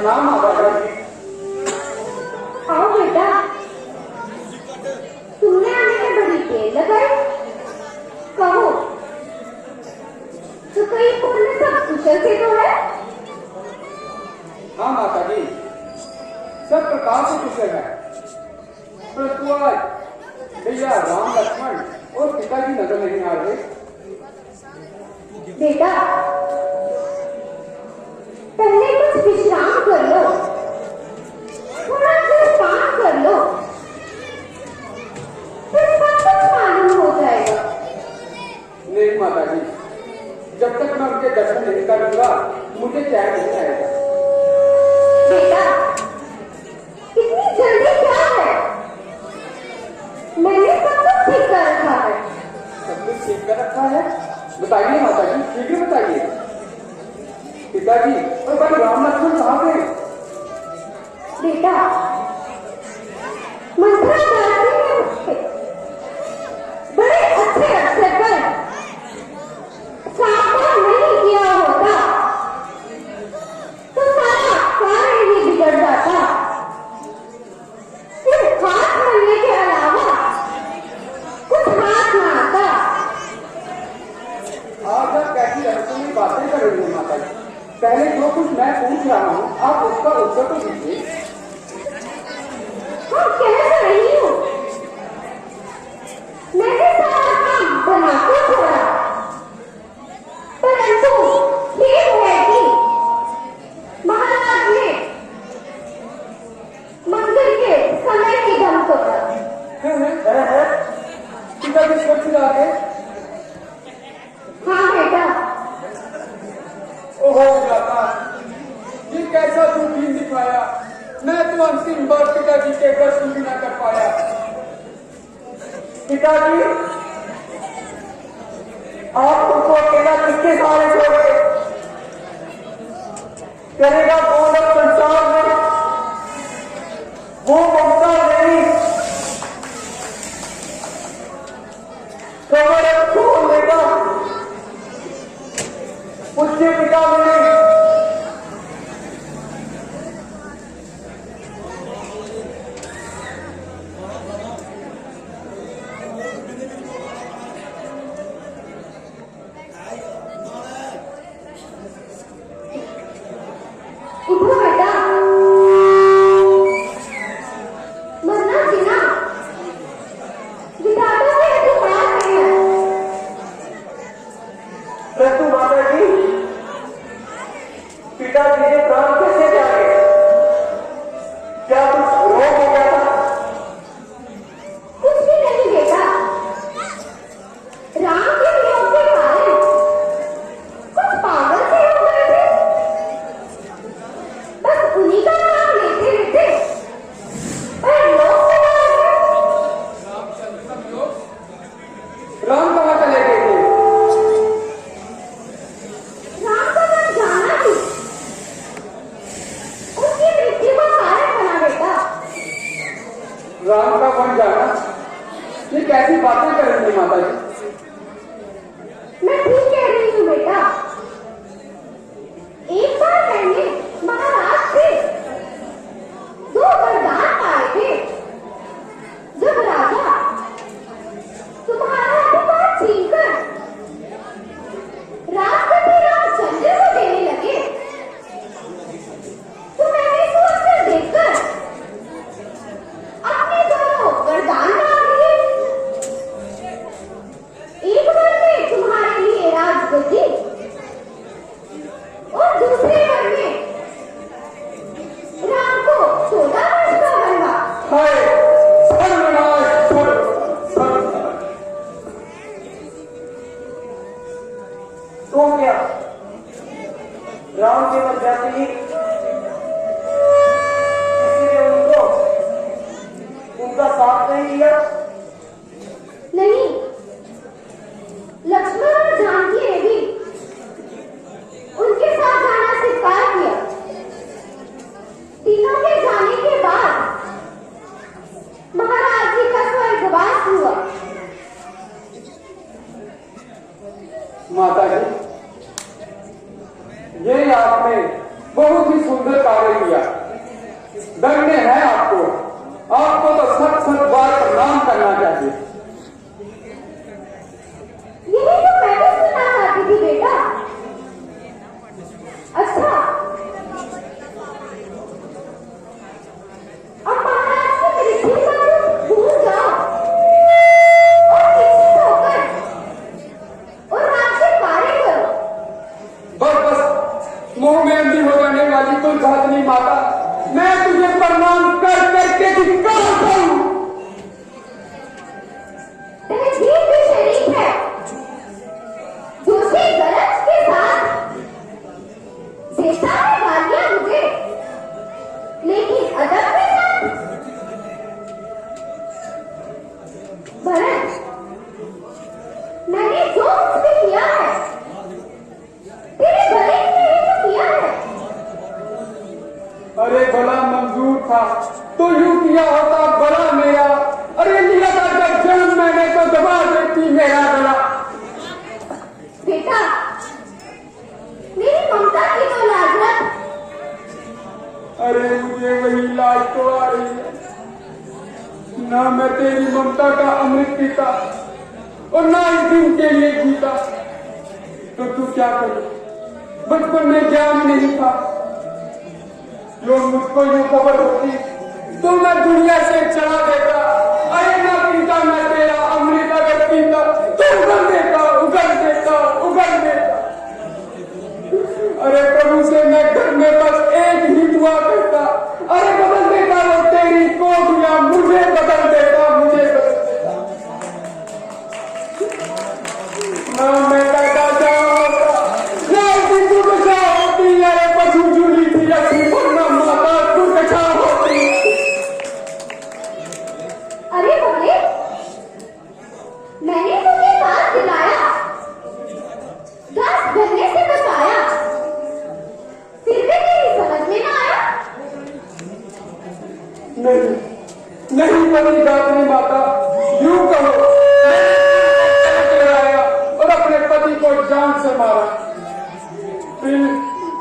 प्रणाम माता जी। आओ बेटा, तुमने आने में बड़ी देर लगाई। कहो तो कहीं पूर्ण सब कुशल से तो है? हाँ माता जी, सब प्रकार से कुशल है, परंतु आज भैया राम लक्ष्मण और पिताजी नजर नहीं आ रहे। बेटा, पहले कुछ विश्राम कर लो, थोड़ा जलपान कर लो, फिर सब कुछ मालूम हो जाएगा। नहीं माता जी, जब तक मैं उनके दर्शन नहीं करूंगा मुझे चैन नहीं आएगा। बेटा, इतनी जल्दी क्या है? मैंने सब कुछ ठीक कर रखा है। सब कुछ ठीक कर रखा है? बताइए माता जी, शीघ्र बताइए। पिताजी और भाई राम लक्ष्मण कहाँ गए? बेटा, मंत्रा गायत्री में उठे बड़े अच्छे अवसर पर सावधान नहीं किया होता तो सारा कार्य ही बिगड़ जाता। सिर्फ हाथ मलने के अलावा कुछ हाथ ना आता। आज आप कैसी रहस्यमयी बातें कर रही हैं माता जी? पहले जो कुछ मैं पूछ रहा हूँ आप उसका उत्तर तो दीजिए। हाँ, कह तो रही हूँ, मैंने सारा काम बना के छोड़ा, परंतु खेद है कि महाराज ने मंदिर के समय की दम तोड़ा। है पिताजी स्वच्छ जाके। हाँ बेटा, ओहो जाता, ये कैसा दूरबीन दिखाया। मैं तो अंतिम बार पिताजी के दर्शन भी न कर पाया। पिताजी, आप तुमको अकेला किसके सहारे छोड़े? करेगा कौन अब संसार में? वो ममता नहीं, कमर खोल देगा मुझसे पिता मिले। उठो बेटा, मरना जीना विधाता के अधिकार में है। परंतु माता जी, पिताजी के प्राण कैसे जाए? क्या कुछ रोग हो गया था? कुछ भी नहीं बेटा, राम के वियोग के कारण कुछ पागल से हो गए थे। बस उन्हीं का नाम लेते लेते पर लोग चला गए। राम कहाँ चले गए थे? राम का मन जाना ही उसकी मृत्यु का कारण बना बेटा। राम का वन जाना? ये कैसी बातें कर रही है माता जी? मैं ठीक कह रही हूँ बेटा। एक बार मैंने महाराज से 2 वरदान पाए थे। जब राजा तुम्हारा अधिकार छीनकर राजगद्दी रामचंद्र को देने लगे तो मैंने इसको अवसर देखकर अपने दोनों वरदान मांग लिए। एक वर में तुम्हारे लिए राजगद्दी और दूसरे वर में राम को 14 वर्ष का वनवास। हाय, सर्वनाश, सर्वनाश। तो क्या राम के मर जाते ही किसी ने उनको उनका साथ नहीं दिया? नहीं, लक्ष्मण और जानकी ने भी उनके साथ जाना स्वीकार किया। तीनों के जाने के बाद महाराज जी का स्वर्गवास हुआ। माता जी, ये आपने बहुत ही सुंदर कार्य किया। धन्य है आपको। आपको तो सत सत बार प्रणाम करना चाहिए। यही तो मैं भी सुनना चाहती थी बेटा। अच्छा, अब महाराज की मृत्यु का दुख भूल जाओ और निश्चित होकर और राज्य कार्य करो। बस मुंह में अंधी हो जाने वाली कोई बात नहीं माता। मैं तुझे प्रणाम कर करके धिक्कार करूं। तहजीब भी शरीफ है, दूसरी गरज के साथ देता है गालियां मुझे, लेकिन अदब के साथ। भरत, मैंने जो कुछ भी किया है तेरे भले के लिए तो किया है। अरे भला मंजूर था तो यूं किया होता भला मेरा। अरे लिया था जब जन्म मैंने तो दबा देती मेरा गला। बेटा, मेरी ममता की तो लाज रख। अरे मुझे वही लाज तो आ रही है ना। मैं तेरी ममता का अमृत पीता और ना इस दिन के लिए जीता। तो तू क्या करे? बचपन में ज्ञान नहीं था। जो मुझको यूं खबर होती तो मैं दुनिया से चला देता। अरे ना पीता मैं तेरा अमृत, अगर पीता तो उगल देता, उगल देता, उगल देता। अरे प्रभु से मैं घर में बस एक ही दुआ करता। अरे बदल देता वो तेरी कोखियां, मुझे बदल देता, मुझे बदल देता। ना मैं पैदा होता ना बिंदु कछा होती। अरे पशु जुड़ी थी अच्छी ना माता तू कछा होती। अरे बोले, मैंने तुझे बात दिलाया, घास भरने से बचाया, फिर भी तेरी समझ में ना आया। नहीं नहीं बनी गात्री माता, यूं कहो गिराया और अपने पति को जान से मारा।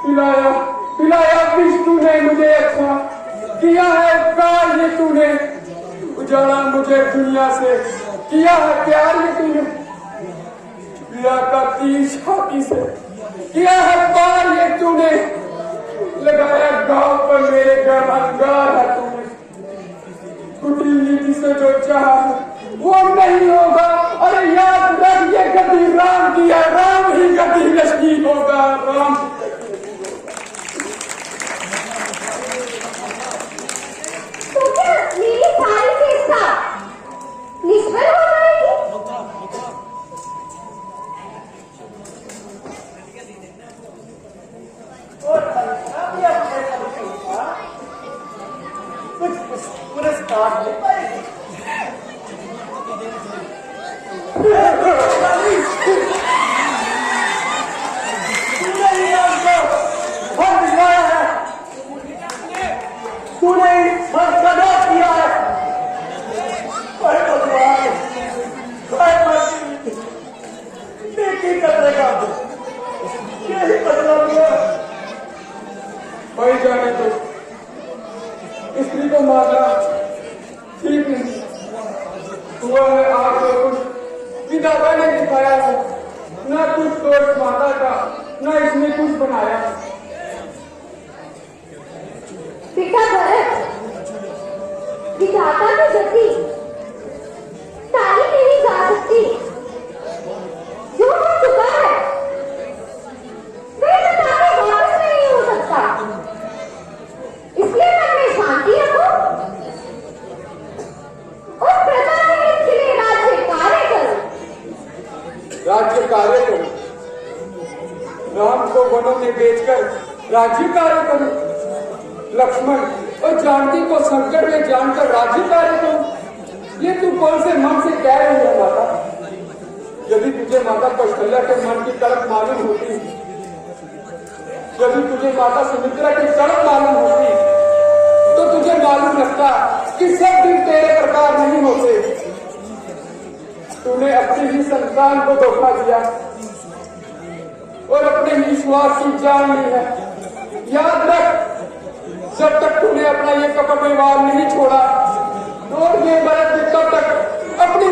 पिलाया पिलाया विष्णु ने मुझे अच्छा किया है उपकार ये तूने। उजाड़ा मुझे दुनिया से किया है प्यार ये तूने। पिया का तीर छाती से किया है पार ये तूने। लगाया गांव पर मेरे घर अंगार है तूने। कुटी नीति से जो चाहा वो नहीं होगा। अरे याद रख ये गति राम की है, राम ही गति नशीब होगा, राम। तो क्या मेरी सारी चेष्टा निष्फल हो जाएगी? कुछ पुरस्कार मिल पाएगी। तूने मर्दना किया है। देखी करेगा यही बदला हुआ। भाई जाने तो स्त्री को मारना ठीक नहीं हुआ है। आप तो कुछ विधाता ने दिखाया है, ना कुछ दोष माता का, ना इसमें कुछ बनाया। बेटा भरत, विधाता की गति ताली नहीं जा सकती। जो हो चुका है वह बता के वापस नहीं हो सकता। इसलिए मन में शांति रखो और प्रजा के हित के लिए राज्य कार्य करो। राज्य कार्य करो? राम को वनों में बेचकर राज्य कार्य करो। लक्ष्मण और जानकी को संकट में जानकर राज्य कार्य करो। ये तू कौन से मन से कह रही है माता? यदि तुझे माता कौशल्या के मन की तड़प मालूम होती, यदि तुझे माता सुमित्रा की तड़प मालूम होती तो तुझे मालूम लगता कि सब दिन तेरे प्रकार नहीं होते। तूने अपनी ही संतान को धोखा दिया और अपने ही स्वार्थ की जान ली है। याद रख जब तक तूने अपना ये कपट व्यवहार नहीं छोड़ा और ये मर्द तब तक अपनी